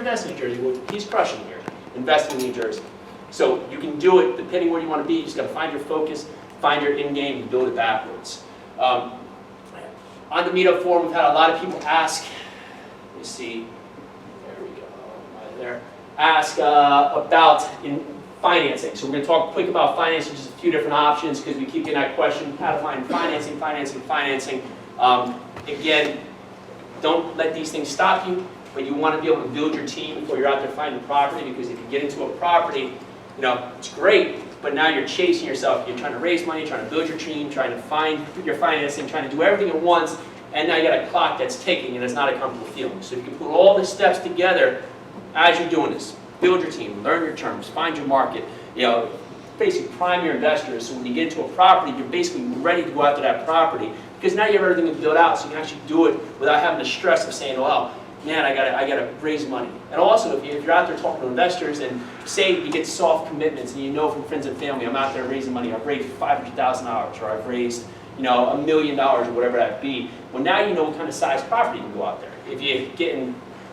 invest in New Jersey? Well, he's crushing here, investing in New Jersey. So you can do it depending where you want to be. You just got to find your focus, find your end game, and build it backwards. On the meetup forum, we've had a lot of people ask. Let me see. There we go. Right there. Ask about financing. So we're going to talk quick about financing, just a few different options because we keep getting that question: how to find financing, financing, financing. Again, don't let these things stop you. But you want to be able to build your team before you're out there finding property, because if you get into a property, you know, it's great, but now you're chasing yourself. You're trying to raise money, trying to build your team, trying to find your financing, trying to do everything at once, and now you got a clock that's ticking, and it's not a comfortable feeling. So if you can put all the steps together as you're doing this, build your team, learn your terms, find your market, you know, basically prime your investors, so when you get into a property, you're basically ready to go after that property, because now you have everything built out, so you can actually do it without having the stress of saying, well, man, I gotta raise money. And also, if you're out there talking to investors, and say you get soft commitments, and you know from friends and family, I'm out there raising money, I've raised $500,000, or I've raised, you know, $1 million, or whatever that be. Well, now you know what kind of size property you can go out there. If you're getting,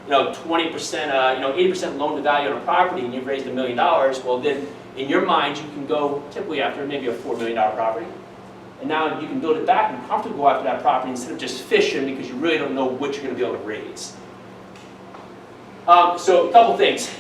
you know, 20%, 80% loan to value on a property, and you've raised $1 million, well then, in your mind, you can go typically after maybe a $4 million property. And now you can build it back and comfortably go after that property instead of just fishing because you really don't know what you're going to be able to raise. So a couple things.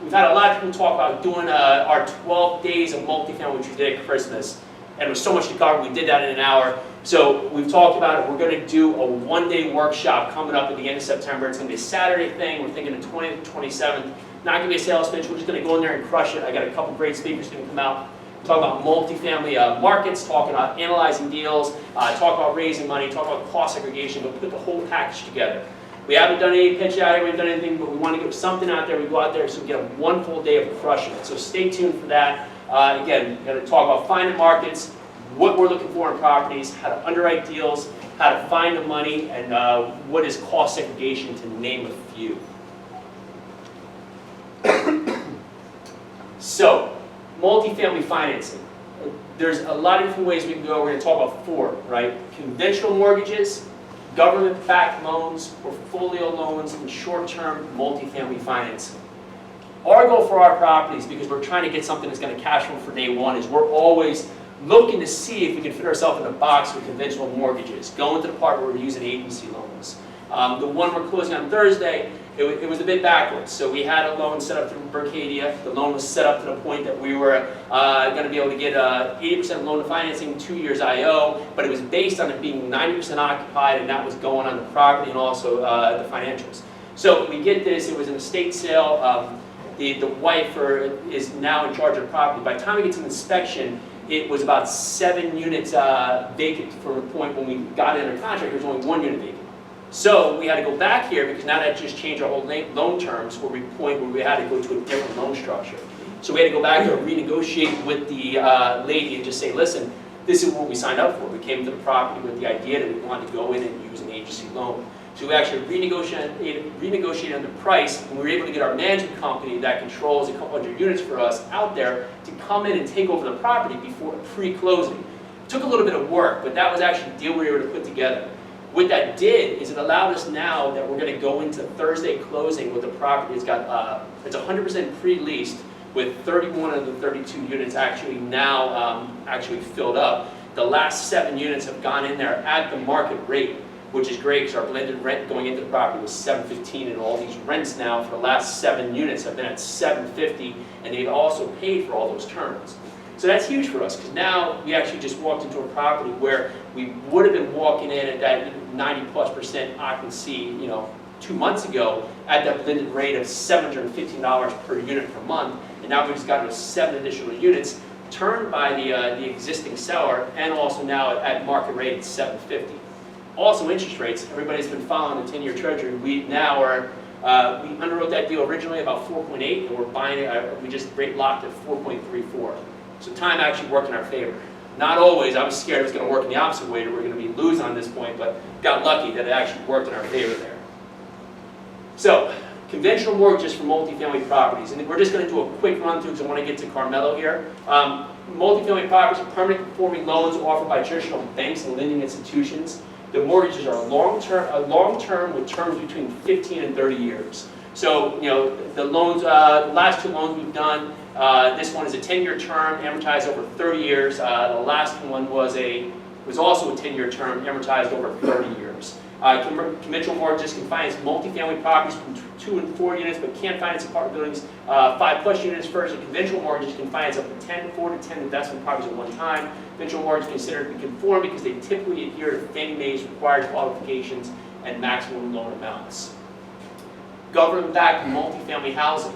We've had a lot of people talk about doing our 12 days of multifamily, which we did at Christmas. And it was so much to cover, we did that in an hour. So we've talked about it. We're going to do a one-day workshop coming up at the end of September. It's going to be a Saturday thing. We're thinking the 20th to 27th. Not going to be a sales pitch. We're just going to go in there and crush it. I got a couple great speakers going to come out. Talk about multifamily markets, talk about analyzing deals, talk about raising money, talk about cost segregation, but put the whole package together. We haven't done any pitch out here, we haven't done anything, but we want to get something out there. We go out there so we get a one full day of crushing it. So stay tuned for that. Again, we're going to talk about finding markets, what we're looking for in properties, how to underwrite deals, how to find the money, and what is cost segregation, to name a few. So, multifamily financing. There's a lot of different ways we can go. We're going to talk about four, right? Conventional mortgages, government-backed loans, portfolio loans, and short-term multifamily financing. Our goal for our properties, because we're trying to get something that's going to cash flow for day one, is we're always looking to see if we can fit ourselves in a box with conventional mortgages, going to the part where we're using agency loans. The one we're closing on Thursday, it was a bit backwards. So we had a loan set up through Berkadia. The loan was set up to the point that we were going to be able to get 80% loan to financing, 2 years IO, but it was based on it being 90% occupied, and that was going on the property and also the financials. So we get this, it was an estate sale. The wife is now in charge of the property. By the time we get to inspection, it was about 7 units vacant from the point when we got under contract. There was only 1 unit vacant. So we had to go back here because now that just changed our whole loan terms, where we point where we had to go to a different loan structure. So we had to go back there and renegotiate with the lady and just say, listen, this is what we signed up for. We came to the property with the idea that we wanted to go in and use an agency loan. So we actually renegotiated on the price, and we were able to get our management company that controls a couple hundred units for us out there to come in and take over the property before pre-closing. It took a little bit of work, but that was actually the deal we were able to put together. What that did is it allowed us now that we're going to go into Thursday closing with the property. It's 100% pre-leased with 31 of the 32 units actually now actually filled up. The last 7 units have gone in there at the market rate, which is great because our blended rent going into the property was $715, and all these rents now for the last 7 units have been at $750, and they've also paid for all those terms. So that's huge for us because now we actually just walked into a property where we would have been walking in at that 90+% occupancy, 2 months ago at that blended rate of $715 per unit per month, and now we've just gotten to 7 additional units turned by the existing seller, and also now at market rate at $750. Also interest rates. Everybody's been following the 10-year Treasury. We now are. We underwrote that deal originally about 4.8, and we're buying it. We just rate locked at 4.34. So time actually worked in our favor. Not always. I was scared it was going to work in the opposite way, that we're going to be losing on this point, but got lucky that it actually worked in our favor there. So, conventional mortgages for multifamily properties. And we're just going to do a quick run through because I want to get to Carmelo here. Multifamily properties are permanent conforming loans offered by traditional banks and lending institutions. The mortgages are long-term with terms between 15 and 30 years. So, the loans, last two loans we've done, this one is a 10-year term, amortized over 30 years. The last one was also a 10-year term, amortized over 30 years. Conventional mortgages can finance multifamily properties from 2 and 4 units, but can't finance apartment buildings 5+ units first. And conventional mortgages can finance up to 4 to 10 investment properties at one time. Conventional mortgages considered to be conform because they typically adhere to Fannie Mae's required qualifications and maximum loan amounts. Government-backed multifamily housing.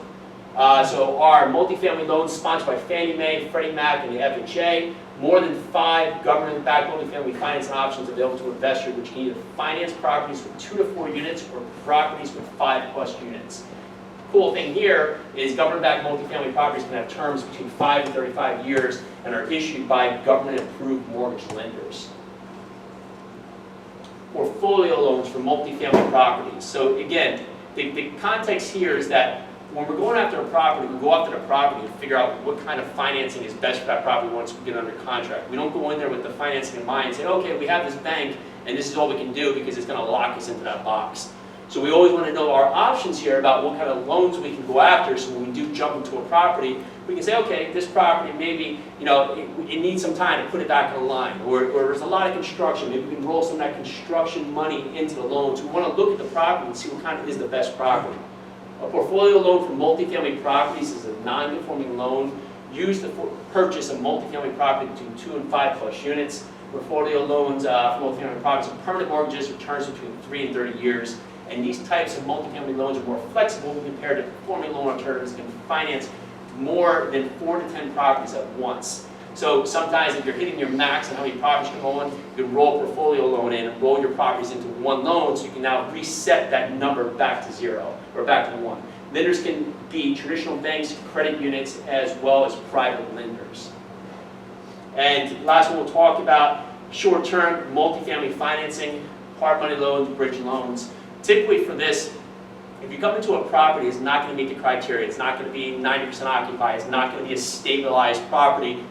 So our multifamily loans sponsored by Fannie Mae, Freddie Mac, and the FHA. More than 5 government-backed multifamily financing options available to investors, which can either finance properties with 2 to 4 units or properties with 5+ units. Cool thing here is government-backed multifamily properties can have terms between 5 and 35 years and are issued by government-approved mortgage lenders. Portfolio loans for multifamily properties. So again, the context here is that when we're going after a property, we go after the property and figure out what kind of financing is best for that property once we get under contract. We don't go in there with the financing in mind and say, okay, we have this bank and this is all we can do because it's going to lock us into that box. So we always want to know our options here about what kind of loans we can go after, so when we do jump into a property, we can say, okay, this property maybe, it needs some time to put it back on the line, or there's a lot of construction, maybe we can roll some of that construction money into the loans. We want to look at the property and see what kind of is the best property. A portfolio loan for multifamily properties is a non-conforming loan used to purchase a multifamily property between 2 and 5+ units. Portfolio loans for multifamily properties are permanent mortgages with terms between 3 and 30 years. And these types of multifamily loans are more flexible compared to conforming loan alternatives and can finance more than 4 to 10 properties at once. So sometimes if you're hitting your max on how many properties you can own, you can roll a portfolio loan in and roll your properties into one loan, so you can now reset that number back to 0 or back to 1. Lenders can be traditional banks, credit units, as well as private lenders. And last one we'll talk about, short-term multifamily financing, hard money loans, bridge loans. Typically for this, if you come into a property, it's not going to meet the criteria. It's not going to be 90% occupied. It's not going to be a stabilized property.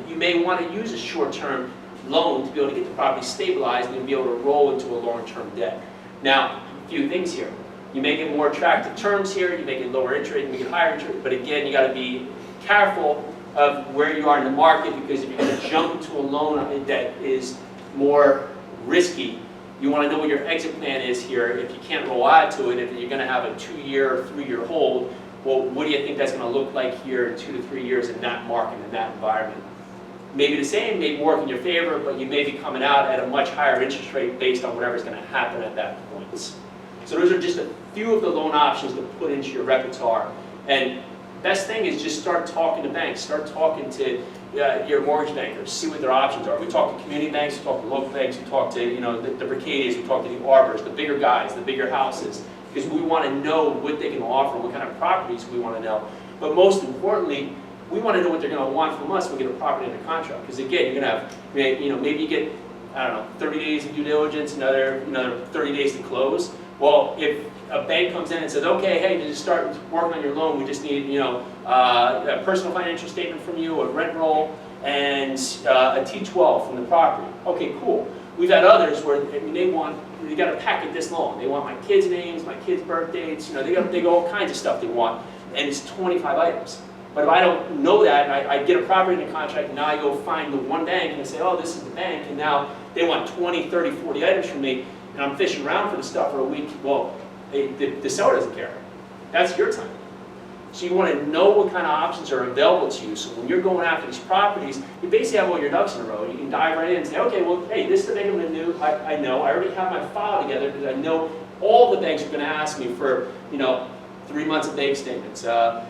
You may want to use a short-term loan to be able to get the property stabilized and be able to roll into a long-term debt. Now, a few things here. You may get more attractive terms here. You may get lower interest. You may get higher interest. But again, you got to be careful of where you are in the market, because if you're going to jump into a loan that is more risky, you want to know what your exit plan is here. If you can't roll out to it, if you're going to have a 2-year or 3-year hold, well, what do you think that's going to look like here in 2 to 3 years in that market, in that environment? Maybe the same, maybe work in your favor, but you may be coming out at a much higher interest rate based on whatever's going to happen at that point. So those are just a few of the loan options to put into your repertoire. And best thing is just start talking to banks, start talking to your mortgage bankers, see what their options are. We talk to community banks, we talk to local banks, we talk to the Bricadias, we talk to the Arbors, the bigger guys, the bigger houses, because we want to know what they can offer, what kind of properties we want to know. But most importantly, we want to know what they're going to want from us when we get a property under contract. Because again, you're going to have, maybe you get, 30 days of due diligence, another 30 days to close. Well, if a bank comes in and says, okay, hey, to start working on your loan, we just need, a personal financial statement from you, a rent roll, and a T12 from the property. Okay, cool. We've had others where they got a packet this long. They want my kids' names, my kids' birth dates. They got all kinds of stuff they want, and it's 25 items. But if I don't know that, I get a property in the contract, and now I go find the one bank and I say, oh, this is the bank, and now they want 20, 30, 40 items from me, and I'm fishing around for the stuff for a week. Well, the seller doesn't care. That's your time. So you want to know what kind of options are available to you. So when you're going after these properties, you basically have all your ducks in a row. You can dive right in and say, okay, well, hey, this is the bank I'm going to do. I know. I already have my file together because I know all the banks are going to ask me for, 3 months of bank statements. My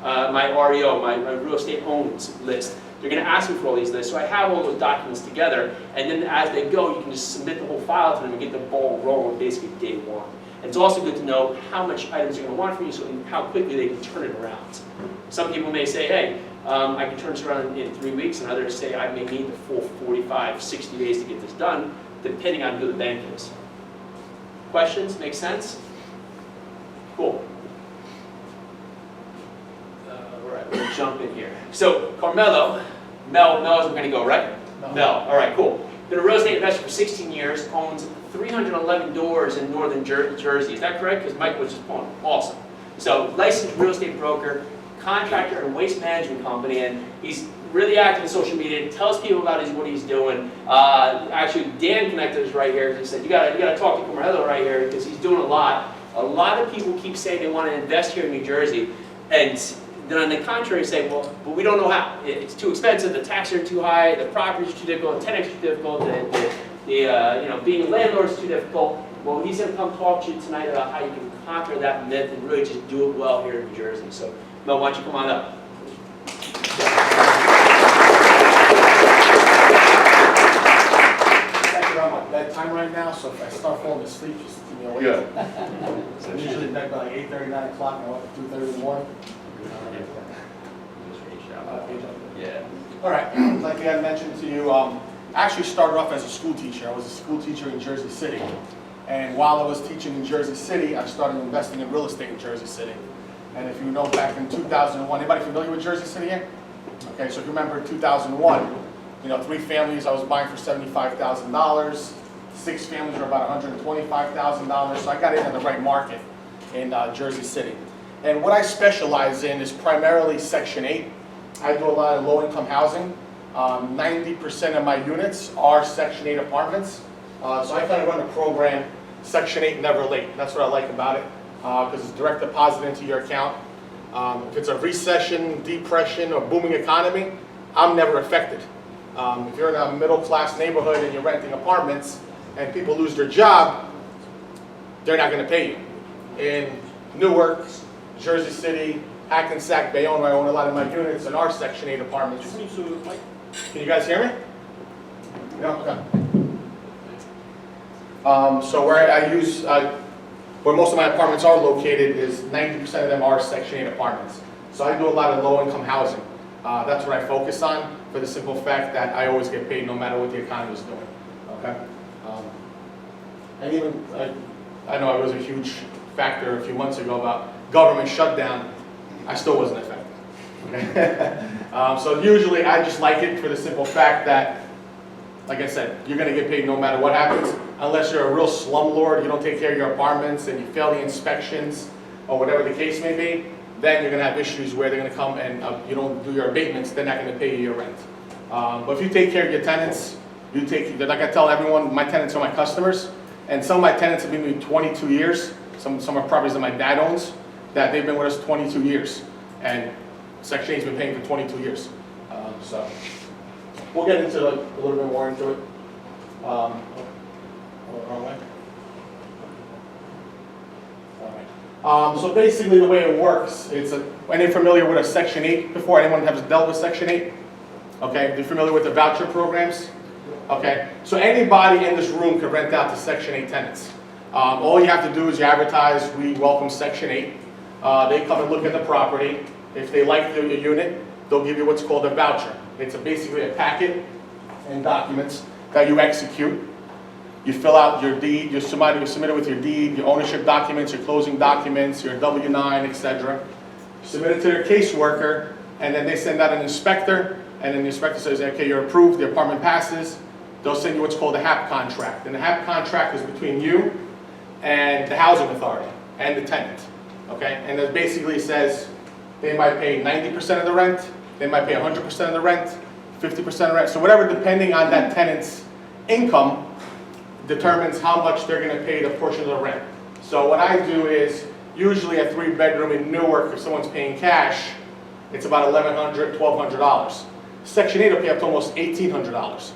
REO, my real estate owns list. They're going to ask me for all these lists. So I have all those documents together, and then as they go, you can just submit the whole file to them and get the ball rolling basically day one. And it's also good to know how much items they're going to want from you, so how quickly they can turn it around. Some people may say, hey, I can turn this around in 3 weeks, and others say I may need the full 45, 60 days to get this done, depending on who the bank is. Questions? Make sense? Cool. All right, we'll jump in here. So Carmelo, Mel is going to go, right? No. Mel. All right, cool. been a real estate investor for 16 years, owns 311 doors in northern Jersey. Is that correct? Because Mike was just pulling. Awesome. So licensed real estate broker, contractor, and waste management company, and he's really active in social media. Tells people about what he's doing. Actually, Dan connected us right here. He said, you gotta talk to Carmelo right here because he's doing a lot. A lot of people keep saying they want to invest here in New Jersey, and then on the contrary say, well, but we don't know how. It's too expensive, the taxes are too high, the properties are too difficult, the tenants are too difficult, being a landlord is too difficult. Well, he's going to come talk to you tonight about how you can conquer that myth and really just do it well here in New Jersey. So, Mel, why don't you come on up? I'm on bedtime right now, so if I start falling asleep, just give me a wake. So I'm usually in bed by like 8:30, 9 o'clock, and I wake up 2:30 in the morning. Yeah. All right, like I had mentioned to you, I actually started off as a school teacher. I was a school teacher in Jersey City. And while I was teaching in Jersey City, I started investing in real estate in Jersey City. And if you know, back in 2001, anybody familiar with Jersey City here? Okay, so if you remember 2001, 3 families I was buying for $75,000. 6 families were about $125,000. So I got in the right market in Jersey City. And what I specialize in is primarily Section 8. I do a lot of low-income housing. 90% of my units are Section 8 apartments. So I kind of run a program, Section 8 Never Late. That's what I like about it, because it's direct deposit into your account. If it's a recession, depression, or booming economy, I'm never affected. If you're in a middle-class neighborhood and you're renting apartments and people lose their job, they're not going to pay you. In Newark, Jersey City, Hackensack, Bayonne, where I own a lot of my units, and our Section 8 apartments. Can you guys hear me? Yeah, okay. So where most of my apartments are located is 90% of them are Section 8 apartments. So I do a lot of low-income housing. That's what I focus on, for the simple fact that I always get paid no matter what the economy is doing. Okay. And even I know it was a huge factor a few months ago about government shutdown. I still wasn't affected. So usually I just like it for the simple fact that, like I said, you're going to get paid no matter what happens, unless you're a real slumlord, you don't take care of your apartments, and you fail the inspections, or whatever the case may be, then you're going to have issues where they're going to come and you don't do your abatements, they're not going to pay you your rent. But if you take care of your tenants, like I tell everyone, my tenants are my customers, and some of my tenants have been with me 22 years. Some are properties that my dad owns, that they've been with us 22 years. And Section 8's been paying for 22 years. So we'll get into a little bit more into it. Wrong way. All right. So basically the way it works, anyone familiar with a Section 8 before? Anyone has dealt with Section 8? Okay, you're familiar with the voucher programs? Okay, so anybody in this room can rent out to Section 8 tenants. All you have to do is you advertise, we welcome Section 8. They come and look at the property. If they like the unit, they'll give you what's called a voucher. It's basically a packet and documents that you execute. You fill out your deed, you submit it with your deed, your ownership documents, your closing documents, your W-9, etc. Submit it to their caseworker, and then they send out an inspector, and then the inspector says, okay, you're approved, the apartment passes. They'll send you what's called a HAP contract. And the HAP contract is between you and the housing authority and the tenant. Okay? And it basically says they might pay 90% of the rent, they might pay 100% of the rent, 50% of the rent. So whatever, depending on that tenant's income, determines how much they're going to pay the portion of the rent. So what I do is, usually a 3-bedroom in Newark, if someone's paying cash, it's about $1,100, $1,200. Section 8 will pay up to almost $1,800.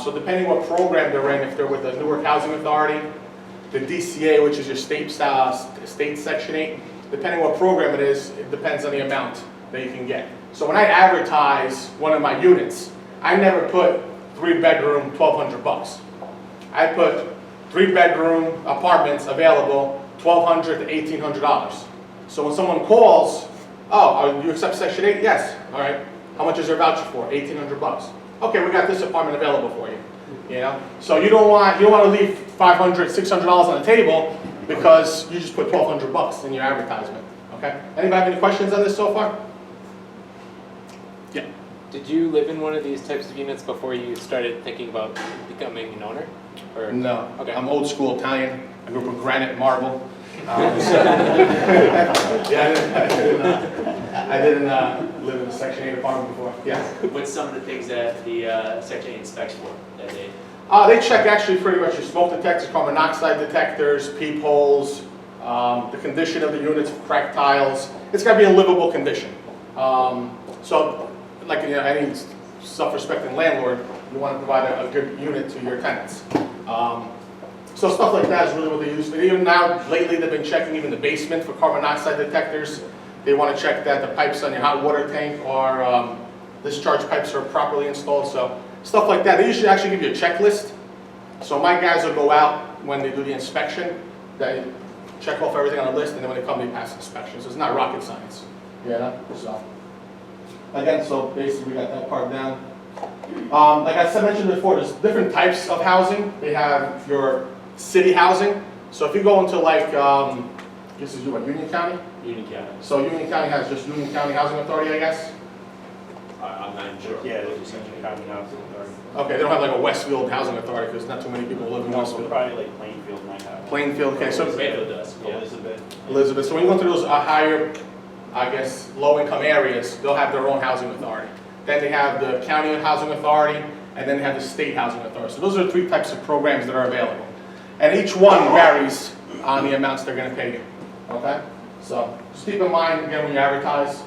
So depending what program they're in, if they're with the Newark Housing Authority, the DCA, which is your state Section 8, depending what program it is, it depends on the amount that you can get. So when I advertise one of my units, I never put 3-bedroom, $1,200. I put 3-bedroom apartments available, $1,200 to $1,800. So when someone calls, oh, you accept Section 8? Yes. All right. How much is your voucher for? $1,800. Okay, we got this apartment available for you. You know, so you don't want to leave $500, $600 on the table because you just put $1,200 in your advertisement. Okay. Anybody have any questions on this so far? Yeah. Did you live in one of these types of units before you started thinking about becoming an owner? Or? No, Okay. I'm old school Italian. I grew up with granite and marble. I didn't live in a Section 8 apartment before. Yes. What's some of the things that the Section 8 inspects for? That They check actually pretty much your smoke detectors, carbon monoxide detectors, peepholes, the condition of the units, cracked tiles. It's got to be in livable condition. So, like any self-respecting landlord, you want to provide a good unit to your tenants. So stuff like that is really what they use. But even now, lately, they've been checking even the basement for carbon monoxide detectors. They want to check that the pipes on your hot water tank or discharge pipes are properly installed. So stuff like that. They usually actually give you a checklist. So my guys will go out when they do the inspection. They check off everything on the list, and then when they come, they pass inspection. So it's not rocket science. Yeah. So again, so basically we got that part down. Like I mentioned before, there's different types of housing. They have your city housing. So if you go into like, this is what, Union County? Union County. So Union County has just Union County Housing Authority, I guess? I'm not even sure. Yeah, those are Section 8 housing authority. Okay, they don't have like a Westfield Housing Authority because not too many people live in No, Westfield. probably like Plainfield might have. Plainfield, okay, so Mayfield does. Yeah. Elizabeth. So when you go to those higher, I guess, low-income areas, they'll have their own housing authority. Then they have the county housing authority, and then they have the state housing authority. So those are 3 types of programs that are available. And each one varies on the amounts they're going to pay you, okay? So just keep in mind, again, when you advertise,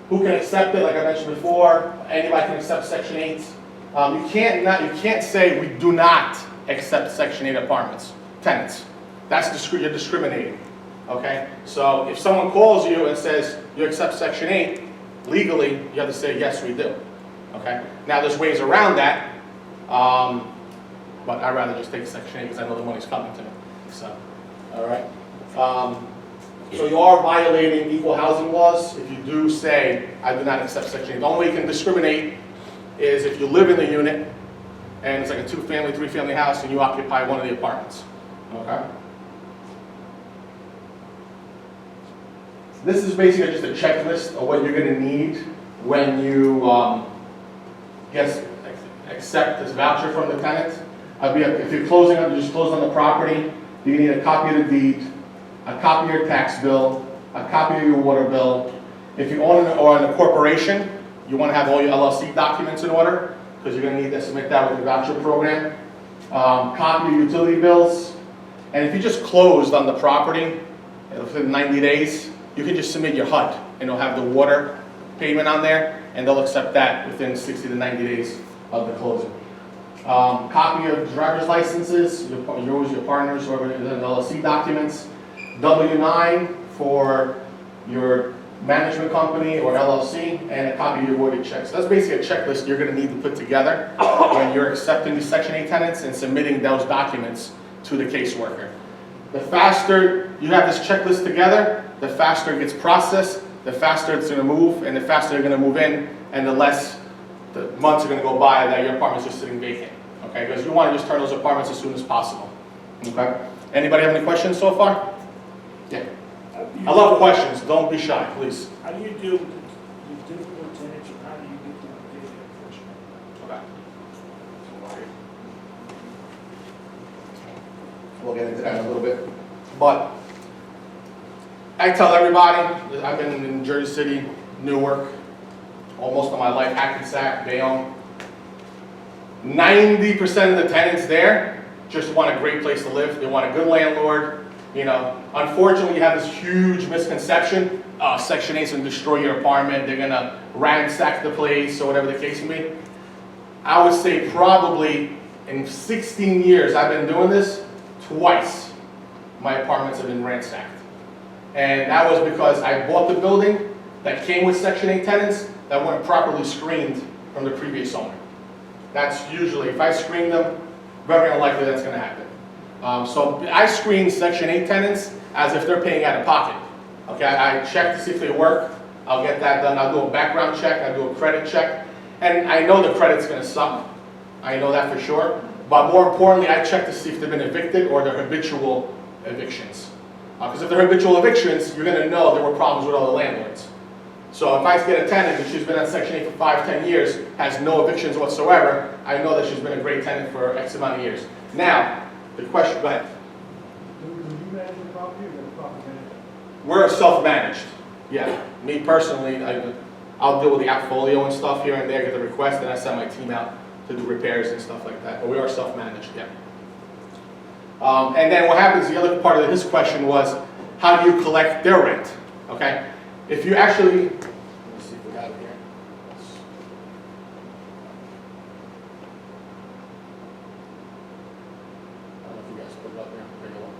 who can accept it, like I mentioned before, anybody can accept Section 8. You can't say we do not accept Section 8 apartments, tenants. That's you're discriminating, okay? So if someone calls you and says you accept Section 8, legally, you have to say, yes, we do, okay? Now, there's ways around that, but I'd rather just take Section 8 because I know the money's coming to me, so, all right? So you are violating equal housing laws if you do say, I do not accept Section 8. The only way you can discriminate is if you live in the unit and it's like a 2-family, 3-family house and you occupy one of the apartments, okay? This is basically just a checklist of what you're going to need when you accept this voucher from the tenant. If you're closing on, you just close on the property, you need a copy of the deed, a copy of your tax bill, a copy of your water bill. If you own or in a corporation, you want to have all your LLC documents in order because you're going to need to submit that with the voucher program. Copy of utility bills. And if you just closed on the property within 90 days, you can just submit your HUD and it'll have the water payment on there and they'll accept that within 60 to 90 days of the closing. Copy of driver's licenses, yours, your partners, whoever it is, and LLC documents. W-9 for your management company or LLC, and a copy of your voided checks. So that's basically a checklist you're going to need to put together when you're accepting these Section 8 tenants and submitting those documents to the caseworker. The faster you have this checklist together, the faster it gets processed, the faster it's going to move, and the faster you're going to move in, and the less the months are going to go by that your apartment's just sitting vacant. Okay, because you want to just turn those apartments as soon as possible. Okay. Anybody have any questions so far? Yeah. I love questions. Don't be shy, please. How do you deal with the difficult tenants, and how do you get them to pay their first rent? Okay. We'll get into that in a little bit. But I tell everybody, I've been in Jersey City, Newark, almost all my life, Hackensack, Bayonne. 90% of the tenants there just want a great place to live. They want a good landlord. You know, unfortunately, you have this huge misconception. Section 8 is going to destroy your apartment. They're going to ransack the place or whatever the case may be. I would say probably in 16 years I've been doing this, twice my apartments have been ransacked. And that was because I bought the building that came with Section 8 tenants that weren't properly screened from the previous owner. That's usually, if I screen them, very unlikely that's going to happen. So I screen Section 8 tenants as if they're paying out of pocket. Okay, I check to see if they work. I'll get that done. I'll do a background check. I'll do a credit check. And I know the credit's going to suck. I know that for sure. But more importantly, I check to see if they've been evicted or they're habitual evictions. Because if they're habitual evictions, you're going to know there were problems with other landlords. So if I get a tenant and she's been at Section 8 for 5, 10 years, has no evictions whatsoever, I know that she's been a great tenant for X amount of years. Now, the question, go ahead. Do you manage the property or the property manager? We're self-managed. Yeah, me personally, I'll deal with the appfolio and stuff here and there, get the request, and I send my team out to do repairs and stuff like that. But we are self-managed, yeah. And then what happens, the other part of his question was, how do you collect their rent? Okay? If you actually, let me see if we got it here. I don't know if you guys put it up there. Take a look.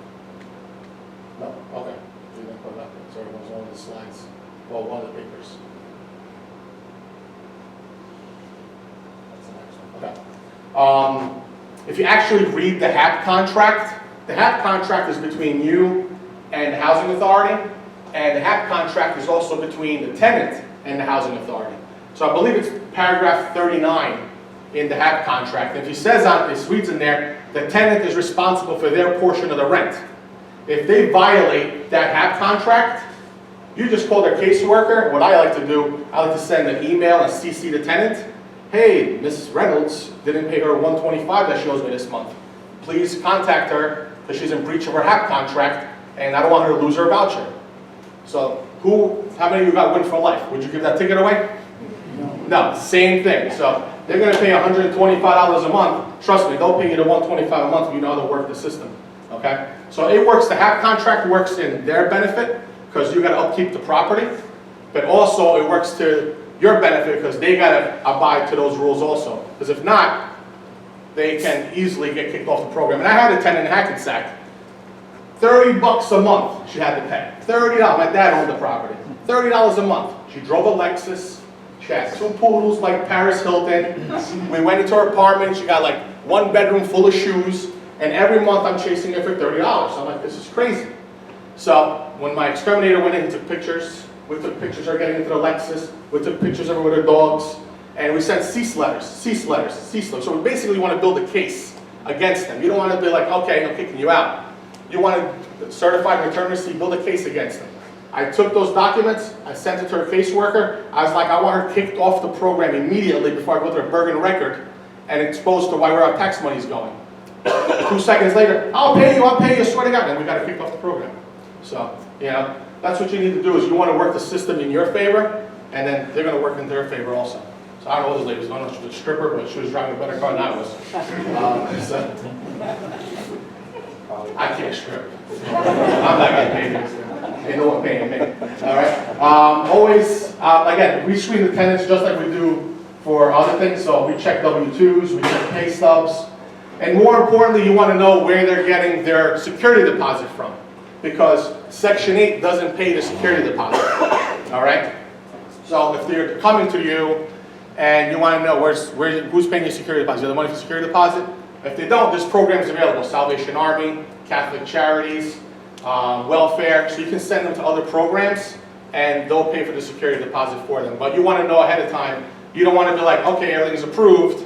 No? Okay. You didn't put it up there. So it was one of the slides. Well, one of the papers. That's the next one. Okay. If you actually read the HAP contract, the HAP contract is between you and the housing authority, and the HAP contract is also between the tenant and the housing authority. So I believe it's paragraph 39 in the HAP contract. If he says on, it reads in there, the tenant is responsible for their portion of the rent. If they violate that HAP contract, you just call their caseworker. What I like to do, I like to send an email and CC the tenant. Hey, Mrs. Reynolds didn't pay her $125 that she owes me this month. Please contact her because she's in breach of her HAP contract and I don't want her to lose her voucher. So how many of you got win for life? Would you give that ticket away? No, same thing. So they're going to pay $125 a month. Trust me, they'll pay you the $125 a month if you know how to work the system. Okay? So it works, the HAP contract works in their benefit because you got to upkeep the property, but also it works to your benefit because they got to abide to those rules also. Because if not, they can easily get kicked off the program. And I had a tenant in Hackensack, $30 a month she had to pay. $30, my dad owned the property. $30 a month. She drove a Lexus. She had 2 poodles like Paris Hilton. We went into her apartment. She got like 1 bedroom full of shoes. And every month I'm chasing her for $30. I'm like, this is crazy. So when my exterminator went in, he took pictures. We took pictures of her getting into the Lexus. We took pictures of her with her dogs. And we sent cease letters. So we basically want to build a case against them. You don't want to be like, okay, I'm kicking you out. You want to certify return receipt, build a case against them. I took those documents, I sent it to her caseworker. I was like, I want her kicked off the program immediately before I go to the Bergen record and exposed to where our tax money is going. 2 seconds later, I'll pay you, I swear to God. And we got her kicked off the program. So, you know, that's what you need to do is you want to work the system in your favor, and then they're going to work in their favor also. So I don't know what this lady was. I don't know if she was a stripper, but she was driving a better car than I was. I can't strip. I'm not getting paid this. They know what paying me. All right. Always, again, we screen the tenants just like we do for other things. So we check W-2s, we check pay stubs, and more importantly, you want to know where they're getting their security deposit from, because Section 8 doesn't pay the security deposit. All right. So if they're coming to you and you want to know who's paying your security deposit, you have the money for security deposit. If they don't, there's programs available, Salvation Army, Catholic Charities, welfare, so you can send them to other programs and they'll pay for the security deposit for them. But you want to know ahead of time. You don't want to be like, okay, everything's approved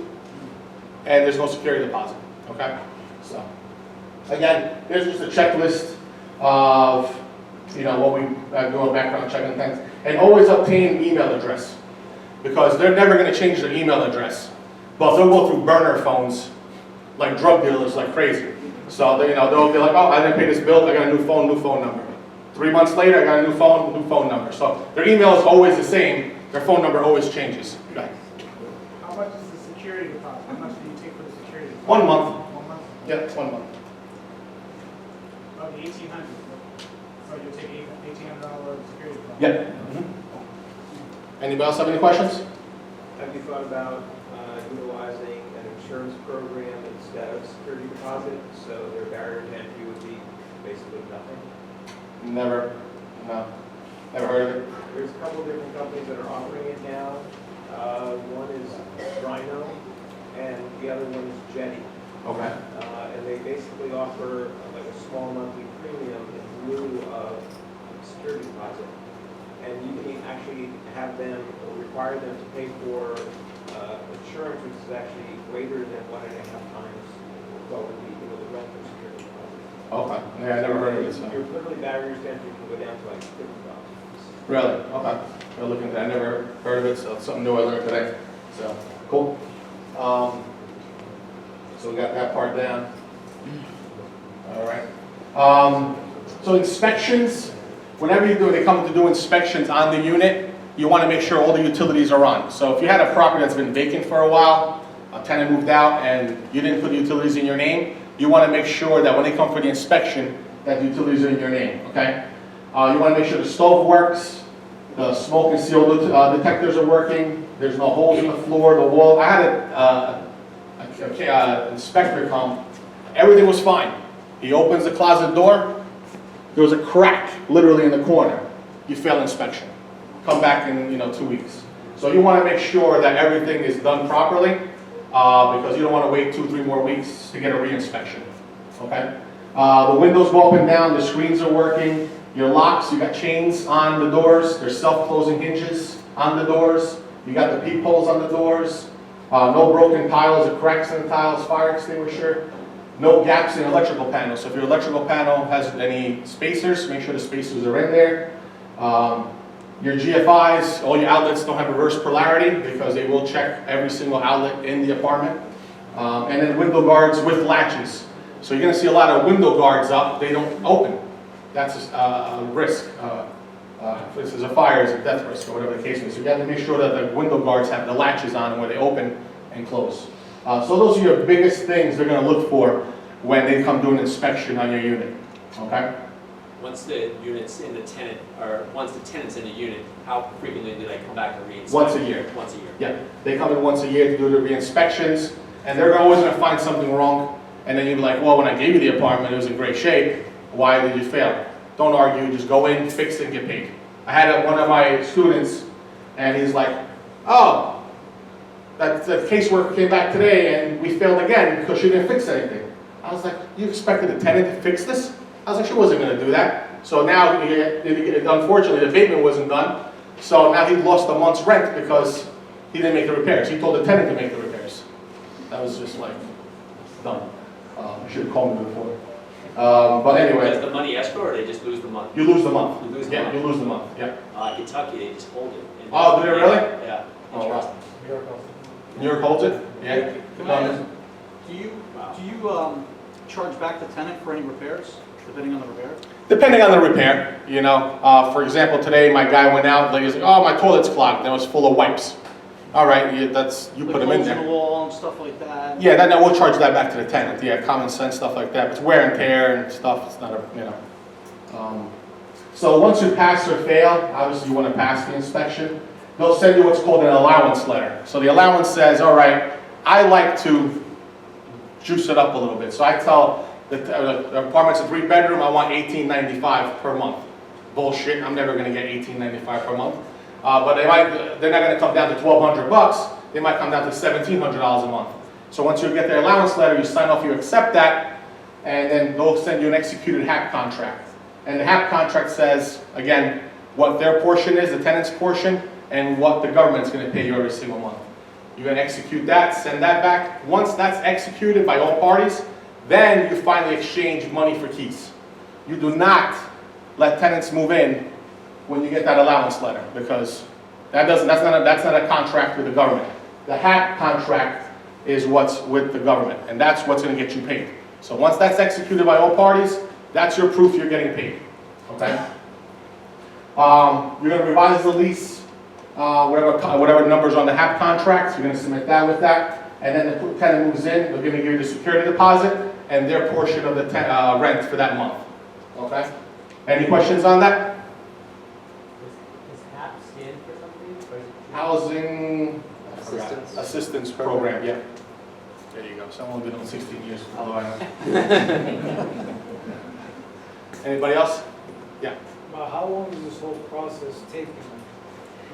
and there's no security deposit, okay? So, again, here's just a checklist of, what we do a background check and things. And always obtain email address, because they're never going to change their email address. But they'll go through burner phones like drug dealers like crazy. So they'll be like, oh, I didn't pay this bill, I got a new phone number. 3 months later, I got a new phone number. So their email is always the same, their phone number always changes. Right. How much is the security deposit? How much do you take for the security deposit? 1 month. 1 month? Yeah, it's 1 month. Of the $1,800. So you'll take $1,800 security deposit? Yeah. Anybody else have any questions? Have you thought about utilizing an insurance program instead of security deposit, so their barrier to entry would be basically nothing? Never. No. Never heard of it. There's a couple of different companies that are offering it now. One is Rhino, and the other one is Jetty. Okay. And they basically offer like a small monthly premium in lieu of security deposit. And you can actually have them or require them to pay for insurance, which is actually greater than 1.5 times what would be the rental security deposit. Okay. Yeah, I never heard of it. So. Your literally barriers to entry can go down to like $50. Really? Okay. I'll look into that. I never heard of it, so it's something new I learned today. So, cool. So we got that part down. All right. So inspections, whenever they come to do inspections on the unit, you want to make sure all the utilities are on. So if you had a property that's been vacant for a while, a tenant moved out and you didn't put the utilities in your name, you want to make sure that when they come for the inspection, that the utilities are in your name, okay? You want to make sure the stove works, the smoke and seal detectors are working, there's no holes in the floor, the wall. I had an inspector come, everything was fine. He opens the closet door, there was a crack literally in the corner. You fail inspection. Come back in 2 weeks. So you want to make sure that everything is done properly because you don't want to wait 2-3 more weeks to get a re-inspection. Okay? The windows go up and down, the screens are working, your locks, you got chains on the doors, there's self-closing hinges on the doors, you got the peepholes on the doors, no broken tiles or cracks in the tiles, fire extinguisher, no gaps in electrical panels. So if your electrical panel has any spacers, make sure the spacers are in there. Your GFIs, all your outlets don't have reverse polarity because they will check every single outlet in the apartment. And then window guards with latches. So you're going to see a lot of window guards up, they don't open. That's a risk. If this is a fire, it's a death risk, or whatever the case is. So you have to make sure that the window guards have the latches on them where they open and close. So those are your biggest things they're going to look for when they come do an inspection on your unit. Okay? Once the unit's in the tenant, or once the tenant's in the unit, how frequently do they come back and re-inspect? Once a year. Once a year. Yeah, they come in once a year to do the re-inspections, and they're always going to find something wrong. And then you'll be like, well, when I gave you the apartment, it was in great shape. Why did you fail? Don't argue, just go in, fix it, and get paid. I had one of my students, and he's like, oh, that the caseworker came back today, and we failed again because she didn't fix anything. I was like, you expected the tenant to fix this? I was like, she wasn't going to do that. So now, unfortunately, the abatement wasn't done. So now he lost a month's rent because he didn't make the repairs. He told the tenant to make the repairs. That was just like, dumb. I should have called him before. But anyway. Does the money escrow, or they just lose the month? You lose the month. You lose the Yeah, month. you lose the month, yeah. Kentucky, they just hold it. And- Oh, do they really? Yeah. Oh, wow. Interesting. New York holds it? Yeah. Can I ask, do you charge back the tenant for any repairs, depending on the repair? Depending on the repair, for example, today my guy went out, like, he's like, oh, my toilet's clogged, and it was full of wipes. All right, you put them in Holes there. in the wall and stuff like that? Yeah, then we'll charge that back to the tenant. Yeah, common sense stuff like that. It's wear and tear and stuff. It's not a, So once you pass or fail, obviously you want to pass the inspection. They'll send you what's called an allowance letter. So the allowance says, all right, I like to juice it up a little bit. So I tell the apartment's a 3-bedroom, I want $18.95 per month. Bullshit, I'm never going to get $18.95 per month. But they're not going to come down to $1,200. They might come down to $1,700 a month. So once you get their allowance letter, you sign off, you accept that, and then they'll send you an executed HAP contract. And the HAP contract says, again, what their portion is, the tenant's portion, and what the government's going to pay you every single month. You're going to execute that, send that back. Once that's executed by all parties, then you finally exchange money for keys. You do not let tenants move in when you get that allowance letter, because that's not a contract with the government. The HAP contract is what's with the government, and that's what's going to get you paid. So once that's executed by all parties, that's your proof you're getting paid. Okay? You're going to revise the lease, whatever numbers on the HAP contract, you're going to submit that with that, and then the tenant moves in, they're going to give you the security deposit and their portion of the rent for that month. Okay? Any questions on that? Does HAP stand for something? Or is it- Housing Assistance. Assistance Program, yeah. There you go. Someone been on 16 years. How do I know? Anybody else? Yeah. About how long does this whole process take?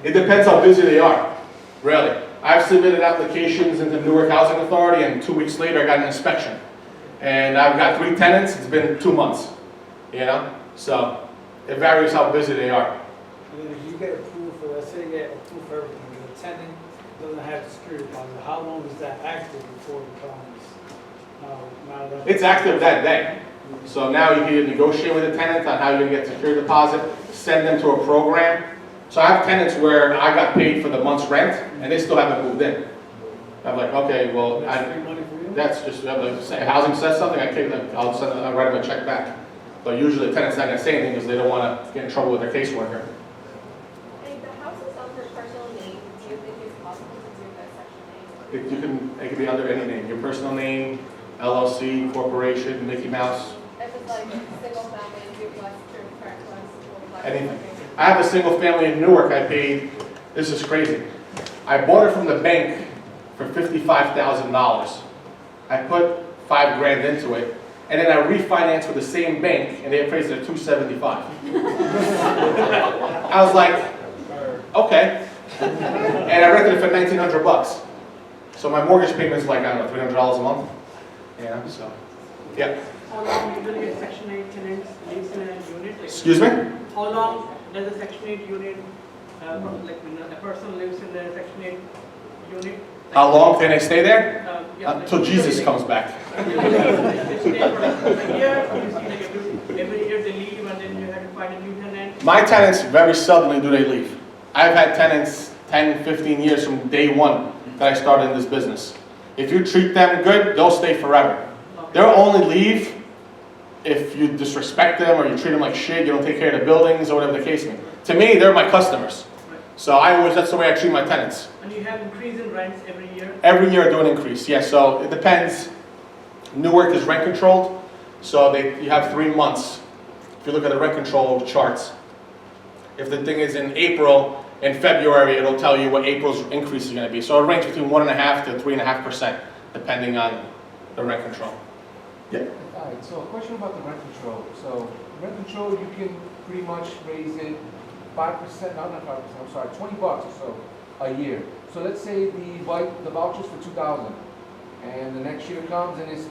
It depends how busy they are, really. I've submitted applications into Newark Housing Authority, and 2 weeks later I got an inspection. And I've got 3 tenants, it's been 2 months, So it varies how busy they are. And then if you get approved for, let's say you get approved for everything, and the tenant doesn't have the security deposit, how long is that active before it becomes, now that? It's active that day. So now you can negotiate with the tenant on how you're going to get security deposit, send them to a program So I have tenants where I got paid for the month's rent, and they still haven't moved in. I'm like, okay, well, That's free money for you? that's just, housing says something, I'll write them a check back. But usually the tenant's not gonna say anything because they don't wanna get in trouble with their caseworker. Like the house is under personal name, do you think it's possible to do that Section 8? It can be under any name, your personal name, LLC, corporation, Mickey Mouse, If it's like a single family, duplex, triplex, fourplex, anything. something. I have a single family in Newark I paid, this is crazy. I bought it from the bank for $55,000. I put $5,000 into it, and then I refinanced with the same bank, and they appraised it at $275. I was like, okay. And I rented it for $1,900. So my mortgage payment's like, I don't know, $300 a month. Yeah, so, yeah. How long usually a Section 8 tenant lives in a unit? Like, Excuse me? how long does a Section 8 unit, like when a person lives in a Section 8 unit? How long can I stay there? Yeah, Until Jesus comes back. They stay for like a year, or you see like every year they leave and then you have to find a new tenant? My tenants, very seldomly do they leave. I've had tenants 10, 15 years from day one that I started in this business. If you treat them good, they'll stay forever. They'll only leave if you disrespect them or you treat them like shit, you don't take care of the buildings or whatever the case may be. To me, they're my customers. So that's the way I treat my tenants. And you have increase in rents every year? Every year I do an increase, yes, so it depends. Newark is rent controlled, so you have 3 months. If you look at the rent control charts, if the thing is in April, in February, it'll tell you what April's increase is gonna be. So it ranges between 1.5% to 3.5%, depending on the rent control. Yeah. All right, so a question about the rent control. So rent control, you can pretty much raise it 5%, no, not 5%, I'm sorry, $20 or so a year. So let's say the voucher's for 2,000, and the next year comes and it's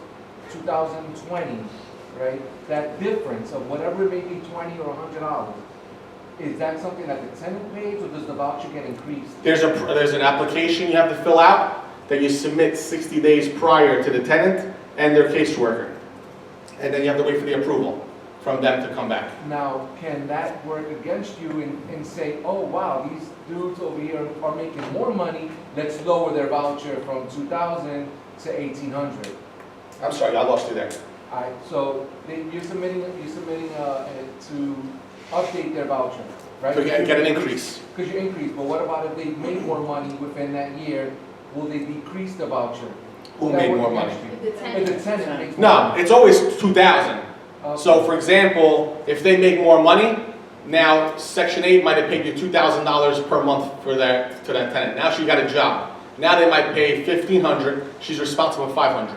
2020, right? That difference of whatever it may be, $20 or $100, is that something that the tenant pays, or does the voucher get increased? There's an application you have to fill out that you submit 60 days prior to the tenant and their caseworker. And then you have to wait for the approval from them to come back. Now, can that work against you and say, oh wow, these dudes over here are making more money, let's lower their voucher from 2,000 to 1,800? I'm sorry, I lost you there. All right, so you're submitting to update their voucher, right? To get an increase. Because you increase, but what about if they made more money within that year? Will they decrease the voucher? Who Will that made work more money? against you? The tenant. If the tenant makes more No, money. it's always 2,000. Okay. So for example, if they make more money, now Section 8 might have paid you $2,000 per month to that tenant. Now she got a job. Now they might pay $1,500, she's responsible for $500.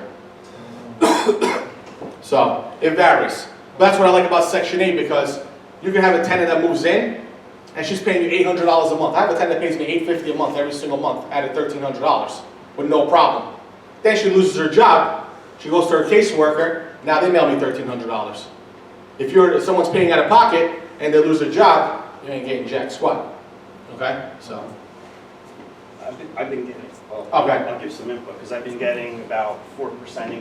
So it varies. But that's what I like about Section 8, because you can have a tenant that moves in and she's paying you $800 a month. I have a tenant that pays me $850 a month every single month, added $1,300 with no problem. Then she loses her job, she goes to her caseworker, now they mail me $1,300. If someone's paying out of pocket and they lose their job, you ain't getting jack squat. Okay? So. I've been getting, Okay. I'll give some input, because I've been getting about 4%